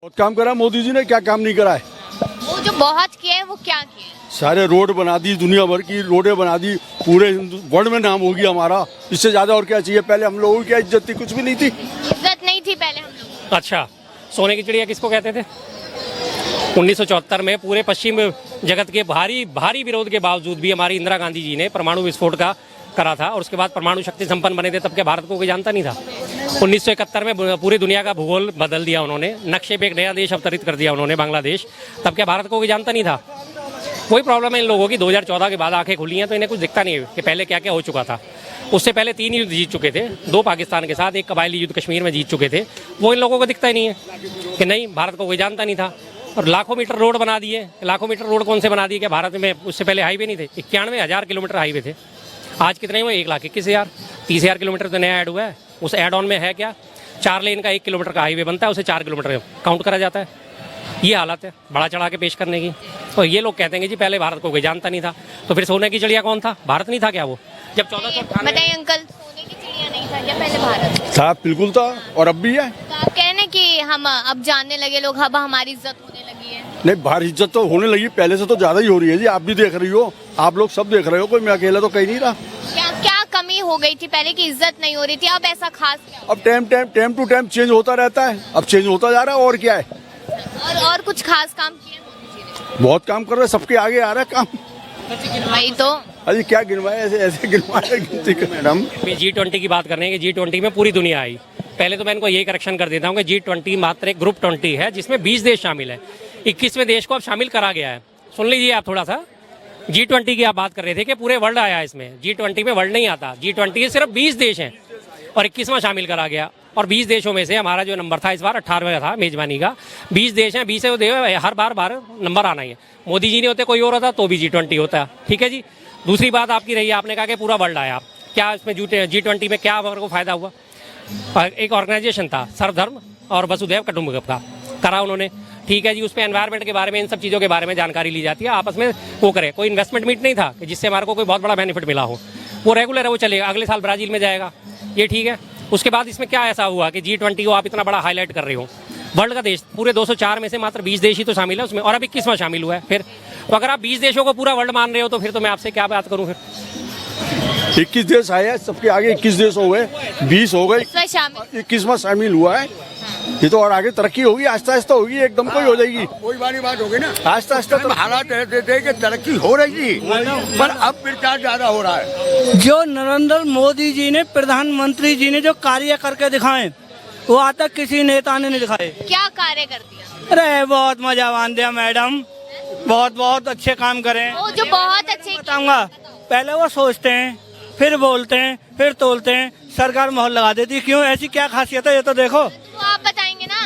बहुत काम करा मोदी जी ने, क्या काम नहीं करा है। वो जो बहुत किए हैं वो क्या किए हैं? सारे रोड बना दी, दुनिया भर की रोडें बना दी, पूरे वर्ल्ड में नाम हो गया हमारा। इससे ज्यादा और क्या चाहिए। पहले हम लोगों की क्या इज्जत थी, कुछ भी नहीं थी। इज्जत नहीं थी पहले हम लोग। अच्छा, सोने की चिड़िया किसको कहते थे? 1974 में पूरे पश्चिम जगत के भारी विरोध के बावजूद भी हमारी इंदिरा गांधी जी ने परमाणु विस्फोट का करा था और उसके बाद परमाणु शक्ति संपन्न बने थे। तब क्या भारत को कोई जानता नहीं था? 1971 में पूरी दुनिया का भूगोल बदल दिया उन्होंने, नक्शे पे एक नया देश अवतरित कर दिया उन्होंने, बांग्लादेश। तब क्या भारत को कोई जानता नहीं था? वही प्रॉब्लम है इन लोगों की। 2014 के बाद आंखें खुली हैं तो इन्हें कुछ दिखता नहीं है कि पहले क्या क्या हो चुका था। उससे पहले 3 युद्ध जीत चुके थे, 2 पाकिस्तान के साथ, 1 कबायली युद्ध कश्मीर में जीत चुके थे। वो इन लोगों को दिखता ही नहीं है कि नहीं, भारत को कोई जानता नहीं था। और लाखों मीटर रोड बना दिए। लाखों मीटर रोड कौन से बना दिए? क्या भारत में उससे पहले हाईवे नहीं थे? 91,000 किलोमीटर हाईवे थे। आज कितने हुए? 1,21,000। 30,000 किलोमीटर तो नया ऐड हुआ है। उस ऐड ऑन में है क्या? 4 लेन का 1 किलोमीटर का हाईवे बनता है, उसे 4 किलोमीटर काउंट करा जाता है। ये हालत है बड़ा चढ़ा के पेश करने की। और ये लोग कहते हैं कि जी पहले भारत को कोई जानता नहीं था। तो फिर सोने की चिड़िया कौन था? भारत नहीं था क्या वो? जब 1498 बताइए अंकल, सोने की चिड़िया नहीं था क्या पहले भारत? था, बिल्कुल था और अब भी है। तो आप कह रहे हैं कि हम अब जानने लगे लोग, अब हमारी इज्जत होने लगी है। नहीं, बाहर इज्जत तो होने लगी, पहले से तो ज्यादा ही हो रही है जी। आप भी देख रही हो, आप लोग सब देख रहे हो, कोई मैं अकेला तो कहीं नहीं रहा। क्या क्या कमी हो गई थी पहले की इज्जत नहीं हो रही थी? अब ऐसा खास क्या? अब टाइम टू टाइम चेंज होता रहता है, अब चेंज होता जा रहा है और क्या है। और कुछ खास काम किए मोदी जी ने? बहुत काम कर रहे हैं, सबके आगे आ रहा है काम। वही तो। अरे क्या गिनवाए, ऐसे ऐसे गिनवाए गिनती के मैडम। G20 की बात कर रहे हैं कि G20 में पूरी दुनिया आई। पहले तो मैं इनको यही करेक्शन कर देता हूँ कि G20 मात्र एक ग्रुप 20 है जिसमें 20 देश शामिल है। 21वें देश को अब शामिल करा गया है। सुन लीजिए आप थोड़ा सा। G20 की आप बात कर रहे थे कि पूरे वर्ल्ड आया है इसमें। G20 में वर्ल्ड नहीं आता। G20 सिर्फ 20 देश हैं और 21वां शामिल करा गया। और 20 देशों में से हमारा जो नंबर था इस बार 18वां था मेजबानी का। 20 देश हैं, 20 से हर बार नंबर आना ही है। मोदी जी नहीं होते कोई और होता तो भी G20 होता। ठीक है जी। दूसरी बात आपकी रही, आपने कहा कि पूरा वर्ल्ड आया। क्या इसमें G20 में क्या हमारे को फायदा हुआ? एक ऑर्गेनाइजेशन था सर्वधर्म और वसुधैव कुटुंबकम का, करा उन्होंने। ठीक है जी। उस पर एनवायरमेंट के बारे में, इन सब चीज़ों के बारे में जानकारी ली जाती है, आपस में वो करे। कोई इन्वेस्टमेंट मीट नहीं था कि जिससे हमारे को कोई बहुत बड़ा बेनिफिट मिला हो। वो रेगुलर है, वो चलेगा। अगले साल ब्राजील में जाएगा, ये ठीक है। उसके बाद इसमें क्या ऐसा हुआ कि G20 को आप इतना बड़ा हाईलाइट कर रहे हो? वर्ल्ड का देश पूरे 204 में से मात्र 20 देश ही तो शामिल है उसमें, और अब 21वां शामिल हुआ है। फिर तो अगर आप 20 देशों को पूरा वर्ल्ड मान रहे हो तो फिर तो मैं आपसे क्या बात करूं? फिर 21 देश आए हैं, सबके आगे 21 देश हो गए, 20 हो गए, 21वां शामिल हुआ है। ये तो और आगे तरक्की होगी, आहिस्ता आहिस्ता होगी, एकदम कोई हो जाएगी। कोई बारी बात होगी ना, आहिस्ता आहिस्ता तो हालात ऐसे थे कि तरक्की हो रही थी पर अब प्रचार ज्यादा हो रहा है। जो नरेंद्र मोदी जी ने, प्रधानमंत्री जी ने जो कार्य करके दिखाए वो आज तक किसी नेता ने नहीं दिखाए। क्या कार्य कर दिया? अरे बहुत मजा बांध दिया मैडम, बहुत बहुत अच्छे काम करें। वो जो बहुत अच्छे बताऊंगा, पहले वो सोचते हैं, फिर बोलते हैं, फिर तोलते हैं, सरकार मोहर लगा देती है। क्यों? ऐसी क्या खासियत है ये तो देखो। तो आप बताएंगे ना।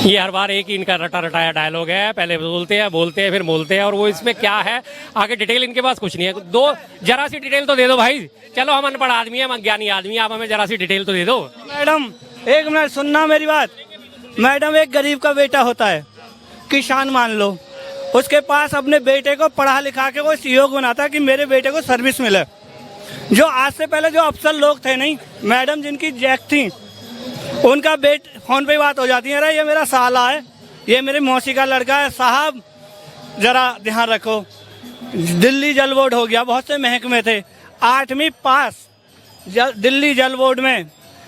ये हर बार एक ही इनका रटा रटाया डायलॉग है। पहले बोलते हैं फिर बोलते हैं, और वो इसमें क्या है आगे डिटेल इनके पास कुछ नहीं है। दो जरा सी डिटेल तो दे दो भाई। चलो हम अनपढ़ आदमी है, हम अज्ञानी आदमी, आप हमें जरा सी डिटेल तो दे दो। मैडम एक मिनट सुनना मेरी बात। मैडम एक गरीब का बेटा होता है, किसान मान लो, उसके पास अपने बेटे को पढ़ा लिखा के वो सहयोग बनाता है कि मेरे बेटे को सर्विस मिले। जो आज से पहले जो अफसर लोग थे नहीं मैडम, जिनकी जैक थी, उनका फोन पे बात हो जाती है, अरे ये मेरा साला है, ये मेरी मौसी का लड़का है, साहब जरा ध्यान रखो। दिल्ली जल बोर्ड हो गया, बहुत से महकमे थे, 8वीं पास दिल्ली जल बोर्ड में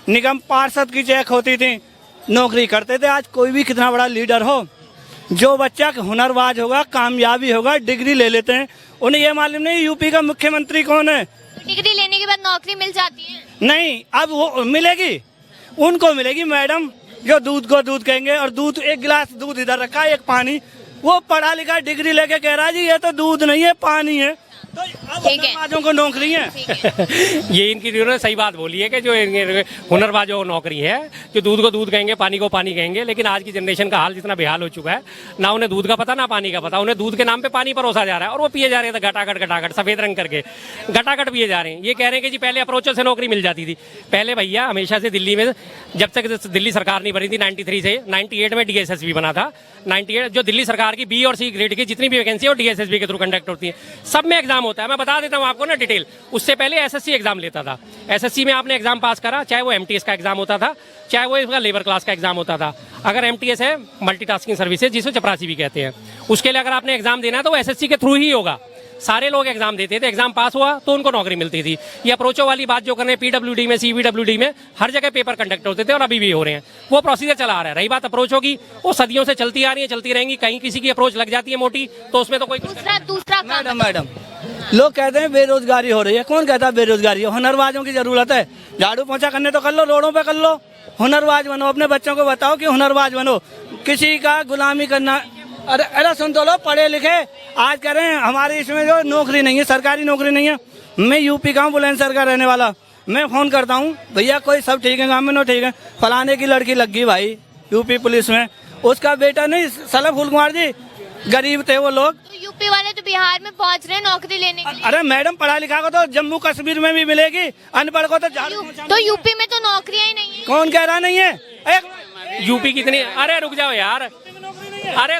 निगम पार्षद की चेक होती थी, नौकरी करते थे। आज कोई भी कितना बड़ा लीडर हो, जो बच्चा हुनरबाज होगा, कामयाबी होगा, डिग्री ले लेते हैं। उन्हें ये मालूम नहीं यूपी का मुख्यमंत्री कौन है। डिग्री लेने के बाद नौकरी मिल जाती है? नहीं, अब वो मिलेगी, उनको मिलेगी मैडम जो दूध को दूध कहेंगे, और दूध, एक गिलास दूध इधर रखा है, एक पानी। वो पढ़ा लिखा डिग्री लेके कह रहा है जी ये तो दूध नहीं है, पानी है। तो अब हुनरबाजों को नौकरी है। ये इनकी इन्होंने सही बात बोली है कि जो हुनरबाजों को नौकरी है, जो दूध को दूध कहेंगे, पानी को पानी कहेंगे। लेकिन आज की जनरेशन का हाल जितना बेहाल हो चुका है, ना उन्हें दूध का पता ना पानी का पता। उन्हें दूध के नाम पे पानी परोसा जा रहा है और वो पिए जा रहे हैं घटाघट सफेद रंग करके घटाघट पिए जा रहे हैं। ये कह रहे हैं कि जी पहले अप्रोचों से नौकरी मिल जाती थी। पहले भैया हमेशा से दिल्ली में, जब तक दिल्ली सरकार नहीं बनी थी 93 से, 98 में DSSB बना था। 98 जो दिल्ली सरकार की B और C ग्रेड की जितनी भी वैकेंसी है वो DSSB के थ्रू कंडक्ट होती है। सब में एग्जाम एग्जाम होता है, मैं बता देता हूँ आपको ना डिटेल। उससे पहले एसएससी एग्जाम लेता था। एसएससी में आपने एग्जाम पास करा, चाहे वो एमटीएस का एग्जाम होता था, चाहे वो इसका लेबर क्लास का एग्जाम होता था। अगर एमटीएस है मल्टीटास्किंग सर्विसेज, जिसको चपरासी भी कहते हैं, उसके लिए अगर आपने एग्जाम देना है तो वो एसएससी के थ्रू ही होगा। सारे लोग एग्जाम देते थे, एग्जाम पास हुआ तो उनको नौकरी मिलती थी। ये अप्रोचो वाली बात जो करने पीडब्ल्यूडी में, सीबीडब्ल्यूडी में हर जगह पेपर कंडक्ट होते थे और अभी भी हो रहे हैं, वो प्रोसीजर चला आ रहा है। रही बात अप्रोचो की, वो सदियों से चलती आ रही है, चलती रहेंगी। कहीं किसी की अप्रोच लग जाती है मोटी तो उसमें तो कोई दूसरा काम मैडम लोग कहते हैं बेरोजगारी हो रही है। कौन कहता है बेरोजगारी है? हुनरबाजों की जरूरत है। झाड़ू पोछा करने तो कर लो, रोडों पे कर लो। हुनरबाज बनो, अपने बच्चों को बताओ कि हुनरबाज बनो, किसी का गुलामी करना। अरे सुन तो लो, पढ़े लिखे आज कह रहे हैं हमारे इसमें जो नौकरी नहीं है, सरकारी नौकरी नहीं है। मैं यूपी का हूँ, बुलंदशहर का रहने वाला। मैं फोन करता हूँ, भैया कोई सब ठीक है गाँव में? नो ठीक है। फलाने की लड़की लग गई भाई यूपी पुलिस में, उसका बेटा नहीं साला फूल कुमार जी, गरीब थे वो लोग। तो यूपी वाले तो बिहार में पहुंच रहे हैं नौकरी लेने के लिए। अरे मैडम पढ़ा लिखा को तो जम्मू कश्मीर में भी मिलेगी, अनपढ़ को तो झाड़ू पोछा। तो यूपी में तो नौकरियां ही नहीं है। कौन कह रहा नहीं है? यूपी कितनी, अरे रुक जाओ यार, अरे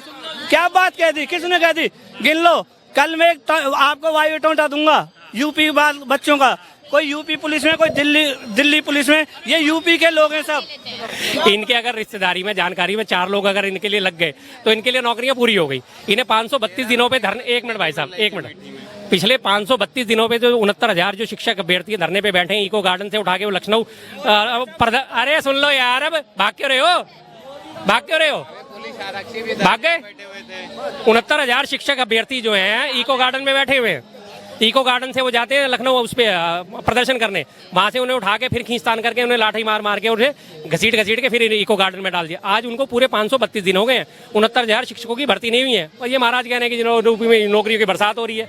क्या बात कह दी? किसने कह दी? गिन लो। कल मैं आपको वायु टोंटा दूंगा यूपी बच्चों का। कोई यूपी पुलिस में, कोई दिल्ली पुलिस में, ये यूपी के लोग हैं सब। इनके अगर रिश्तेदारी में, जानकारी में 4 लोग अगर इनके लिए लग गए तो इनके लिए नौकरियां पूरी हो गई। इन्हें 532 दिनों पे धरने, 1 मिनट भाई साहब, 1 मिनट, पिछले 532 दिनों पे जो 69,000 जो शिक्षक अभ्यर्थी धरने पे बैठे हैं, इको गार्डन से उठा के वो लखनऊ, अरे सुन लो यार, अब भाग क्यों रहे हो? भाग गए? 69,000 शिक्षक अभ्यर्थी जो हैं इको गार्डन में बैठे हुए हैं। इको गार्डन से वो जाते हैं लखनऊ उस पे प्रदर्शन करने, वहां से उन्हें उठा के फिर खींचतान करके उन्हें लाठी मार के उन्हें घसीट के फिर इको गार्डन में डाल दिया। आज उनको पूरे 532 दिन हो गए हैं, 69,000 शिक्षकों की भर्ती नहीं हुई है। और ये महाराज कहने की यूपी में नौकरियों की बरसात हो रही है,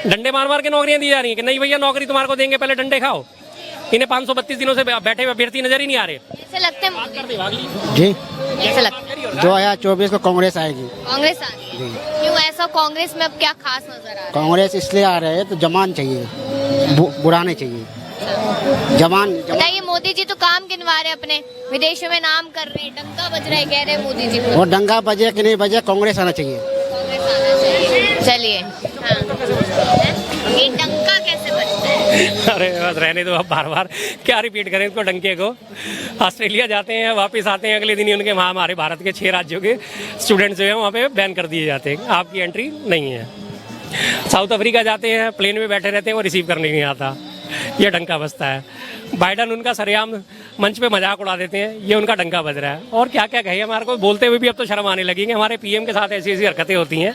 डंडे मार के नौकरियां दी जा रही है कि नहीं भैया नौकरी तुम्हारे को देंगे, पहले डंडे खाओ। इन्हें 532 दिनों से बैठे हुए अभ्यर्थी नजर ही नहीं आ रहे। ऐसे लगते हैं जी, ऐसे लगता है 2024 को कांग्रेस आएगी। कांग्रेस आ रही है। क्यों ऐसा? कांग्रेस में अब क्या खास नजर आ रहा है? कांग्रेस इसलिए आ रहे हैं तो जमान चाहिए, बुरा नहीं चाहिए। जमान बताइए, मोदी जी तो काम गिनवा रहे हैं अपने, विदेशों में नाम कर रहे हैं, डंका बज रहा है, कह रहे हैं मोदी जी को। वो डंगा बजे कि नहीं बजे, कांग्रेस आना चाहिए। कांग्रेस आना चाहिए। चलिए, हाँ। ये डंका कैसे बजता है? अरे बस रहने दो, अब बार क्या रिपीट करें इसको डंके को। ऑस्ट्रेलिया जाते हैं, वापस आते हैं, अगले दिन ही उनके वहाँ हमारे भारत के 6 राज्यों के स्टूडेंट्स जो हैं वहाँ पे बैन कर दिए जाते हैं, आपकी एंट्री नहीं है। साउथ अफ्रीका जाते हैं, प्लेन में बैठे रहते हैं, वो रिसीव करने नहीं आता, ये डंका बजता है। बाइडन उनका सरेआम मंच पे मजाक उड़ा देते हैं, ये उनका डंका बज रहा है। और क्या क्या कहे, हमारे को बोलते हुए भी अब तो शर्म आने लगी कि हमारे पीएम के साथ ऐसी ऐसी हरकतें होती हैं।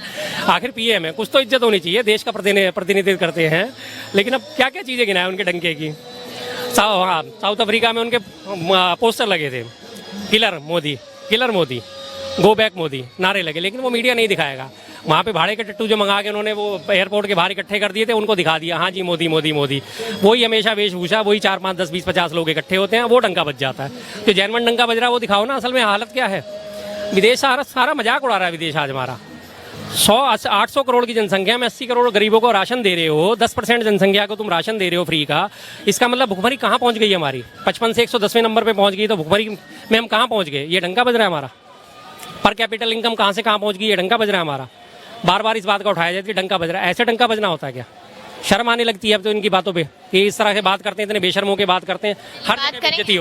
आखिर पीएम है, कुछ तो इज्जत होनी चाहिए, देश का प्रतिनिधित्व करते हैं, लेकिन अब क्या क्या चीज़ें गिनाएं उनके डंके की। साउथ अफ्रीका में उनके पोस्टर लगे थे, killer Modi, go back Modi, नारे लगे, लेकिन वो मीडिया नहीं दिखाएगा। वहाँ पे भाड़े के टट्टू जो मंगा के उन्होंने वो एयरपोर्ट के बाहर इकट्ठे कर दिए थे, उनको दिखा दिया, हाँ जी मोदी मोदी मोदी। वही हमेशा वेशभूषा, वही 4, 5, 10, 20, 50 लोग इकट्ठे होते हैं, वो डंका बज जाता है। तो जैनवन डंका बज रहा है वो दिखाओ ना, असल में हालत क्या है। विदेश सारा मजाक उड़ा रहा है विदेश आज हमारा। 800 करोड़ की जनसंख्या में 80 करोड़ गरीबों को राशन दे रहे हो, 10% जनसंख्या को तुम राशन दे रहे हो फ्री का। इसका मतलब भुखमरी कहाँ पहुँच गई है हमारी? 55 से 110वें नंबर पर पहुँच गई, तो भुखमरी में हम कहाँ पहुँच गए? ये डंका बज रहा है हमारा। पर कैपिटल इनकम कहाँ से कहाँ पहुँच गई, ये डंका बज रहा है हमारा। बार इस बात का उठाया जाता है कि डंका बज रहा है, ऐसे डंका बजना होता है क्या? शर्म आने लगती है अब तो इनकी बातों पे कि इस तरह से बात करते हैं, इतने बेशर्मों के बात करते हैं, हर जगह बेइज्जती